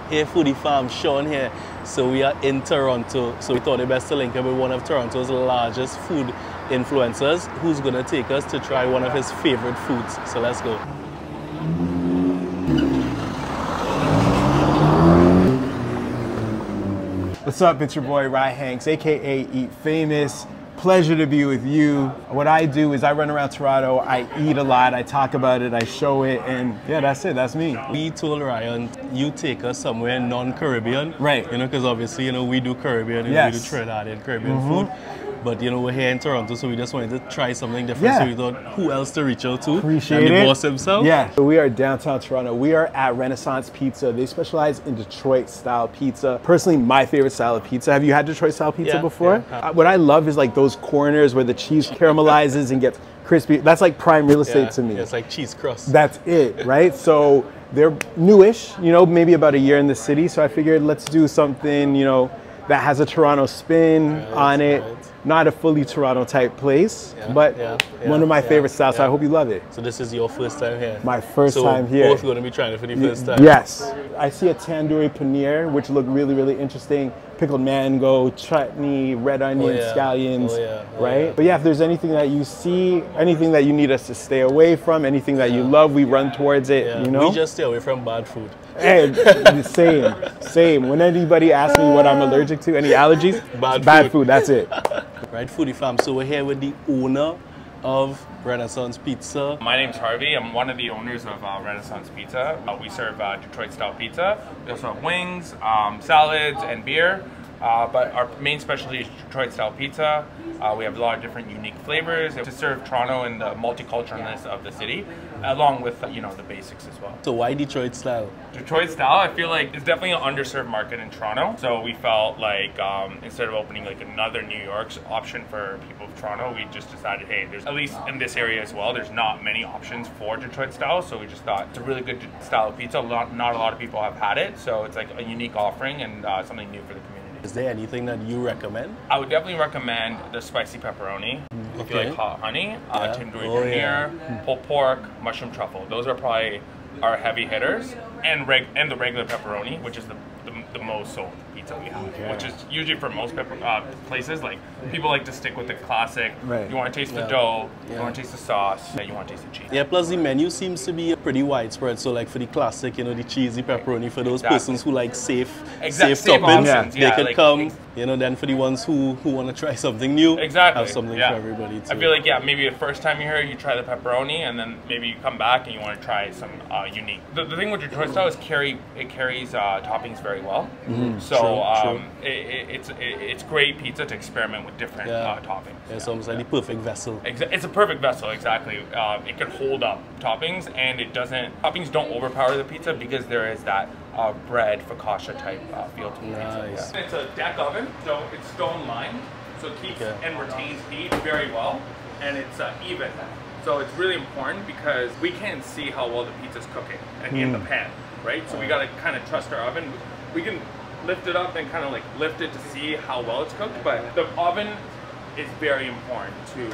Hey Foodie Farm, Sean here. So we are in Toronto, so we thought it best to link up with one of Toronto's largest food influencers who's gonna take us to try one of his favorite foods. So let's go. What's up, it's your boy Rye Hanks, aka Eat Famous. Pleasure to be with you. What I do is I run around Toronto, I eat a lot, I talk about it, I show it, and yeah, that's it, that's me. We told Ryan, you take us somewhere non-Caribbean. Right. You know, because obviously, you know, we do Caribbean, yes. We do Trinidadian Caribbean food. But you know, we're here in Toronto, so we just wanted to try something different. So we thought, who else to reach out to? Appreciate and the it. boss himself. Yeah. So we are downtown Toronto. We are at Renaissance Pizza. They specialize in Detroit style pizza. Personally, my favorite style of pizza. Have you had Detroit style pizza before? Yeah. What I love is like those corners where the cheese caramelizes and gets crispy. That's like prime real estate to me. It's like cheese crust. That's it, right? So they're newish, you know, maybe about a year in the city. So I figured let's do something, you know, that has a Toronto spin on it. Right. Not a fully Toronto type place, but one of my favorite styles, so I hope you love it. So this is your first time here? My first time here. So both going to be trying it for the first time? Yes. I see a tandoori paneer, which looked really, really interesting. Pickled mango, chutney, red onion, scallions, right? But yeah, if there's anything that you see, anything that you need us to stay away from, anything that you love, we run towards it, you know? We just stay away from bad food. Hey, same. When anybody asks me what I'm allergic to, any allergies, bad food, that's it. Right, Foodie Farm. So we're here with the owner of Renaissance Pizza. My name's Harvey. I'm one of the owners of Renaissance Pizza. We serve Detroit style pizza. We also have wings, salads, and beer. But our main specialty is Detroit style pizza. We have a lot of different unique flavors to serve Toronto and the multiculturalness of the city, along with you know, the basics as well. So why Detroit style? Detroit style, I feel like it's definitely an underserved market in Toronto. So we felt like instead of opening like another New York's option for people of Toronto, we just decided, hey, there's at least in this area as well, there's not many options for Detroit style. So we just thought it's a really good style of pizza. Not a lot of people have had it, so it's like a unique offering and something new for the community. Is there anything that you recommend? I would definitely recommend the spicy pepperoni. If you like hot honey, tandoori paneer, pulled pork, mushroom truffle. Those are probably our heavy hitters, and the regular pepperoni, which is the most sold pizza we have, which is usually for most places, like people like to stick with the classic. Right. You want to taste the dough, you want to taste the sauce, you want to taste the cheese. Yeah, plus the menu seems to be pretty widespread. So like for the classic, you know, the cheesy pepperoni, for those persons who like safe toppings, they could like, come. You know, then for the ones who want to try something new, have something for everybody too. I feel like, maybe the first time you're here, you try the pepperoni, and then maybe you come back and you want to try some unique. The thing with Detroit style is it carries toppings very well. So it's great pizza to experiment with different toppings. It's almost like the perfect vessel. It's a perfect vessel, exactly. It can hold up toppings, and toppings don't overpower the pizza because there is that bread focaccia type feel to it. It's a deck oven, so it's stone lined, so it keeps and retains heat very well, and it's even. So it's really important because we can't see how well the pizza's cooking in the pan, right? So we gotta kind of trust our oven. We can lift it up and kind of like lift it to see how well it's cooked, but the oven is very important to,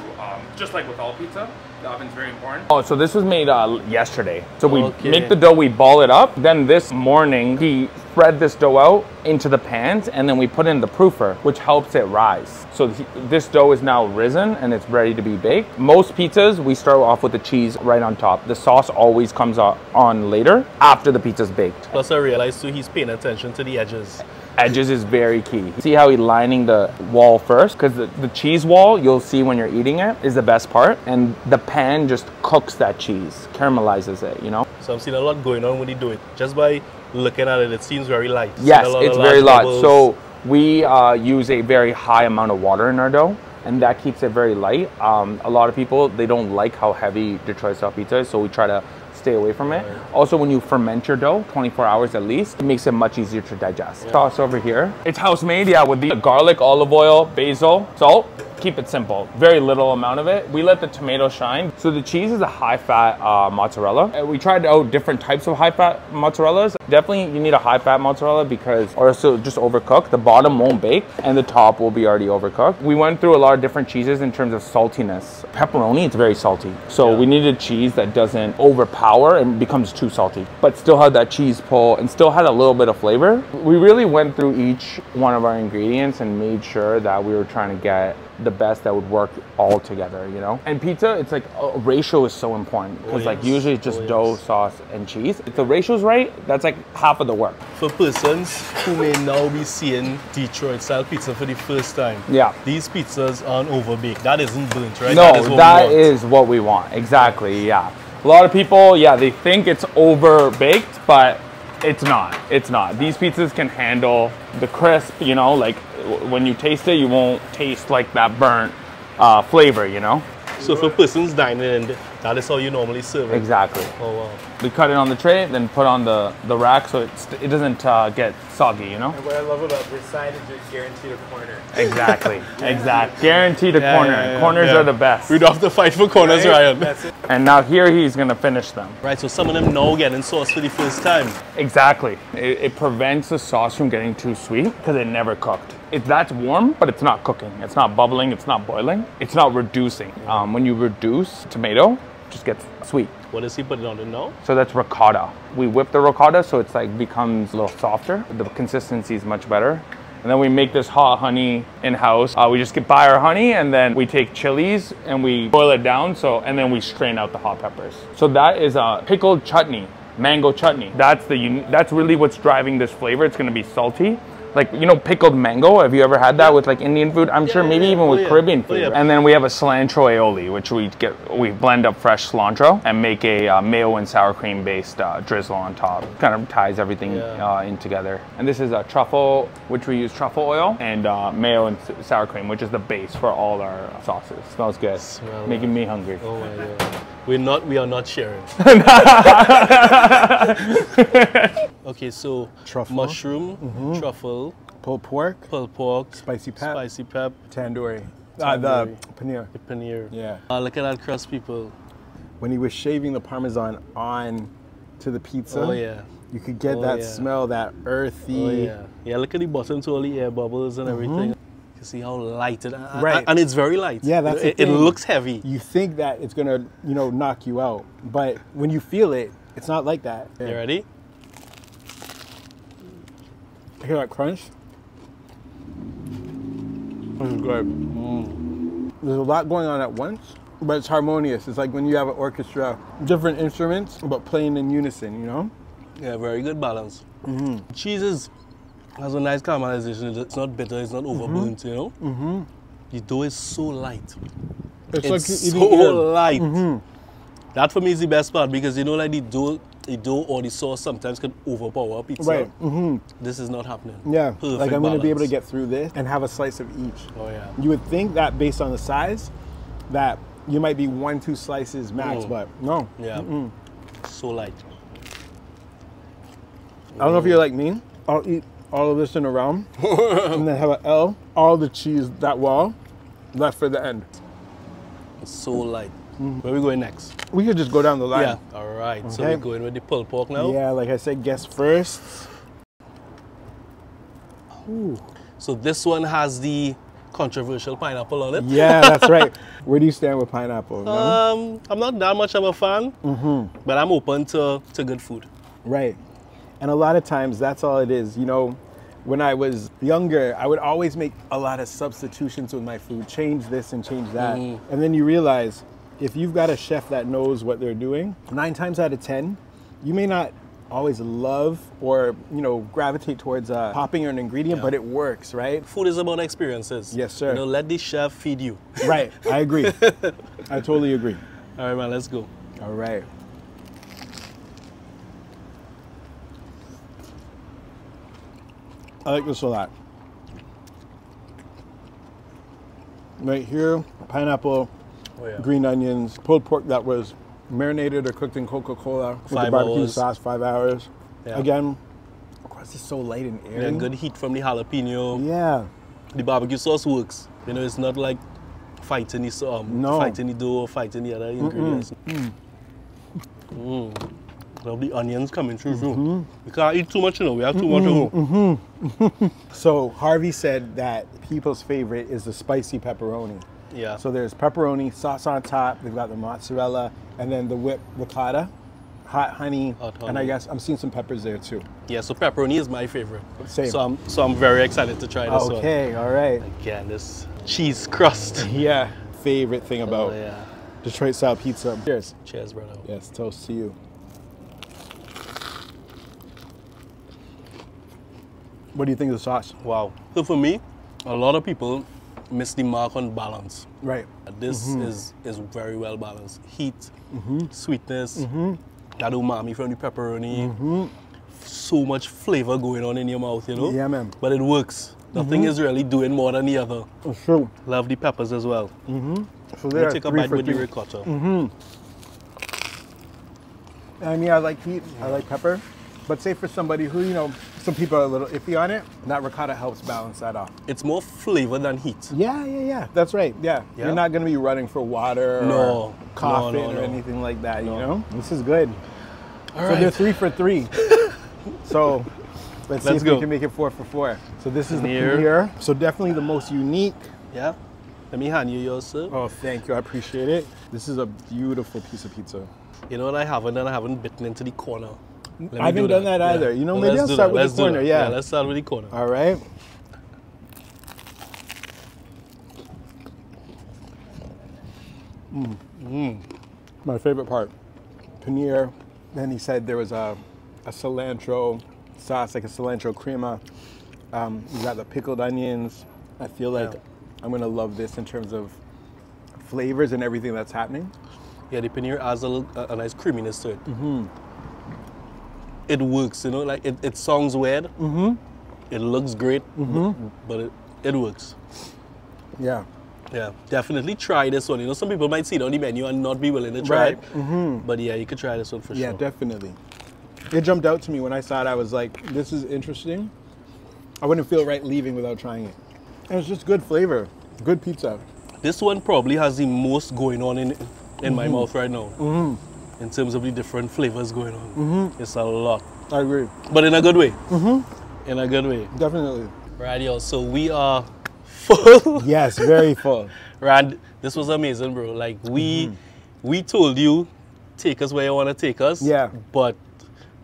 just like with all pizza, the oven's very important. Oh, so this was made yesterday. So we make the dough, we ball it up. Then this morning, he spread this dough out into the pans, and then we put in the proofer, which helps it rise. So this dough is now risen and it's ready to be baked. Most pizzas, we start off with the cheese right on top. The sauce always comes on later, after the pizza's baked. Plus I realized too, he's paying attention to the edges. Edges is very key. See how he's lining the wall first? Because the cheese wall, you'll see when you're eating it, is the best part. And the pan just cooks that cheese, caramelizes it, you know? So I'm seeing a lot going on when you do it. Just by looking at it, it seems very light. Yes, it's very light. So we use a very high amount of water in our dough, and that keeps it very light. A lot of people, they don't like how heavy Detroit style pizza is, so we try to stay away from it. Also, when you ferment your dough, 24 hours at least, it makes it much easier to digest. Sauce over here. It's house made, with the garlic, olive oil, basil, salt. keep it simple. Very little amount of it. We let the tomato shine. So the cheese is a high-fat mozzarella. And we tried out different types of high-fat mozzarellas. Definitely you need a high-fat mozzarella because, or else it'll just overcook. The bottom won't bake and the top will be already overcooked. We went through a lot of different cheeses in terms of saltiness. Pepperoni, it's very salty. So we needed cheese that doesn't overpower and becomes too salty, but still had that cheese pull and still had a little bit of flavor. We really went through each one of our ingredients and made sure that we were trying to get the best that would work all together, you know? And pizza, it's like a ratio is so important because like usually it's just dough, sauce, and cheese. If the ratio's right, that's like half of the work. For persons who may now be seeing Detroit style pizza for the first time, these pizzas aren't overbaked. That isn't burnt, right? No, that is what we want. Exactly, yeah. A lot of people, they think it's overbaked, but it's not. It's not. These pizzas can handle the crisp, you know, like when you taste it, you won't taste like that burnt flavor, you know? So for persons dining in, that is how you normally serve it? Exactly. Oh, wow. We cut it on the tray, then put on the rack so it doesn't get soggy, you know? And what I love about this side is you're guaranteed a corner. Exactly, exactly. Guaranteed a corner. Corners are the best. We don't have to fight for corners, Ryan. That's it. And now here he's gonna finish them. Right, so some of them now getting sauce for the first time. Exactly. It prevents the sauce from getting too sweet because it never cooked. That's warm, but it's not cooking. It's not bubbling, it's not boiling. It's not reducing. When you reduce tomato, it just gets sweet. What is he putting on it now? So that's ricotta. We whip the ricotta so it's like becomes a little softer. The consistency is much better. And then we make this hot honey in-house. We just buy our honey and then we take chilies and we boil it down. And then we strain out the hot peppers. So that is a pickled chutney, mango chutney. That's really what's driving this flavor. It's gonna be salty. Like, you know, pickled mango. Have you ever had that with like Indian food? I'm sure maybe even with Caribbean food. And then we have a cilantro aioli, which we blend up fresh cilantro and make a mayo and sour cream based drizzle on top. Kind of ties everything in together. And this is a truffle, which we use truffle oil, and mayo and sour cream, which is the base for all our sauces. Smells good. Making me hungry. Oh my God. We are not sharing. Okay, so truffle, mushroom, truffle, pulled pork, spicy pep, tandoori. The paneer. The paneer. Yeah. Look at that crust, people. When he was shaving the Parmesan on to the pizza, you could get that smell, that earthy. Yeah, look at the bottom to all the air bubbles and everything. You see how light it is. And it's very light. Yeah, that's it looks heavy. You think that it's gonna, you know, knock you out, but when you feel it, it's not like that. You ready? Hear that crunch? This is good. There's a lot going on at once, but it's harmonious. It's like when you have an orchestra, different instruments, but playing in unison, you know? Yeah, very good balance. Cheese has a nice caramelization. It's not bitter, it's not overburnt, you know? The dough is so light. It's like so light. That for me is the best part because you know, like the dough or the sauce sometimes can overpower pizza. Right. This is not happening. Yeah. Perfect like I'm going to be able to balance. get through this and have a slice of each. Oh yeah. You would think that based on the size, that you might be 1-2 slices max, but no. Yeah. So light. I don't know if you're like me. I'll eat all of this in a round and then have an L, all the cheese, that wall, left for the end. It's so light. Where are we going next? We could just go down the line. Yeah. All right. Okay. So we're going with the pulled pork now? Yeah, like I said, guess first. Ooh. So this one has the controversial pineapple on it. Yeah, that's right. Where do you stand with pineapple? No? I'm not that much of a fan, but I'm open to good food. Right. And a lot of times that's all it is. You know, when I was younger, I would always make a lot of substitutions with my food, change this and change that. And then you realize if you've got a chef that knows what they're doing, 9 times out of 10, you may not always love or, you know, gravitate towards popping an ingredient, but it works, right? Food is about experiences. Yes, sir. You know, let the chef feed you. Right. I agree. I totally agree. All right, man, let's go. All right. I like this a lot. Right here, pineapple, green onions, pulled pork that was marinated or cooked in Coca-Cola with the barbecue sauce, 5 hours. Yeah. Again, of course, it's so light and airy. Yeah, good heat from the jalapeno. Yeah. The barbecue sauce works. You know, it's not like fighting the dough or fighting the other ingredients. Love the onions coming through too. We can't eat too much, you know. We have too much. So Harvey said that people's favorite is the spicy pepperoni. Yeah. So there's pepperoni, sauce on top. They've got the mozzarella, and then the whipped ricotta, hot honey, and I guess I'm seeing some peppers there too. Yeah. So pepperoni is my favorite. Same. So I'm very excited to try this one. Okay. All right. Again, this cheese crust. Yeah. Favorite thing about yeah. Detroit style pizza. Cheers. Cheers, brother. Yes. Toast to you. What do you think of the sauce? Wow. So for me, a lot of people miss the mark on balance. Right. This is very well balanced. Heat, sweetness, that umami from the pepperoni. So much flavor going on in your mouth, you know? Yeah, man. But it works. Nothing is really doing more than the other. It's true. Love the peppers as well. So there, take a bite with the ricotta. I mean, I like heat, I like pepper. But say for somebody who, you know, some people are a little iffy on it, that ricotta helps balance that off. It's more flavor than heat. Yeah. That's right. Yeah. You're not going to be running for water or coughing or anything like that, you know? This is good. All so right. they're 3 for 3. So let's see if we can make it 4 for 4. So this is the paneer. So definitely the most unique. Yeah. Let me hand you yours, sir. Oh, thank you. I appreciate it. This is a beautiful piece of pizza. You know what I haven't done? I haven't bitten into the corner. I haven't done that either. You know, maybe I'll start with the corner. Yeah, let's start with the corner. All right. My favorite part, paneer. Then he said there was a cilantro sauce, like a cilantro crema. You got the pickled onions. I feel like I'm gonna love this in terms of flavors and everything that's happening. Yeah, the paneer adds a nice creaminess to it. It works, you know, like it sounds weird. It looks great, but it works. Yeah. Yeah, definitely try this one. You know, some people might see it on the menu and not be willing to try it. But yeah, you could try this one for sure. Yeah, definitely. It jumped out to me when I saw it. I was like, this is interesting. I wouldn't feel right leaving without trying it. And it's just good flavor, good pizza. This one probably has the most going on in my mouth right now. In terms of the different flavors going on. It's a lot. I agree. But in a good way. In a good way. Definitely. Right, yo, so we are full. Yes, very full. Rand, this was amazing, bro. Like, we told you, take us where you want to take us. Yeah. But,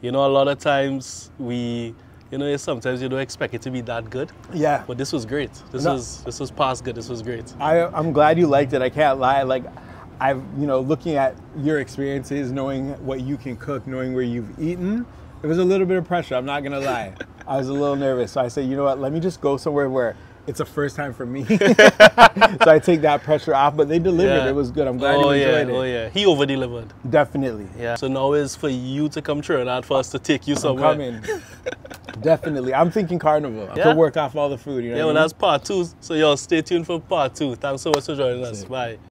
you know, a lot of times sometimes you don't expect it to be that good. Yeah. But this was great. This was past good. This was great. I'm glad you liked it. I can't lie. Like, looking at your experiences, knowing what you can cook, knowing where you've eaten, it was a little bit of pressure. I'm not gonna lie. I was a little nervous. So I said, you know what? Let me just go somewhere where it's a first time for me. So I take that pressure off. But they delivered. Yeah. It was good. I'm glad you enjoyed it. Oh yeah. He over delivered. Definitely. Yeah. So now is for you to come Trinidad for us to take you somewhere. I'm coming. Definitely. I'm thinking carnival. I could work off all the food. You know well, that's part 2. So y'all stay tuned for part 2. Thanks so much for joining us. Bye.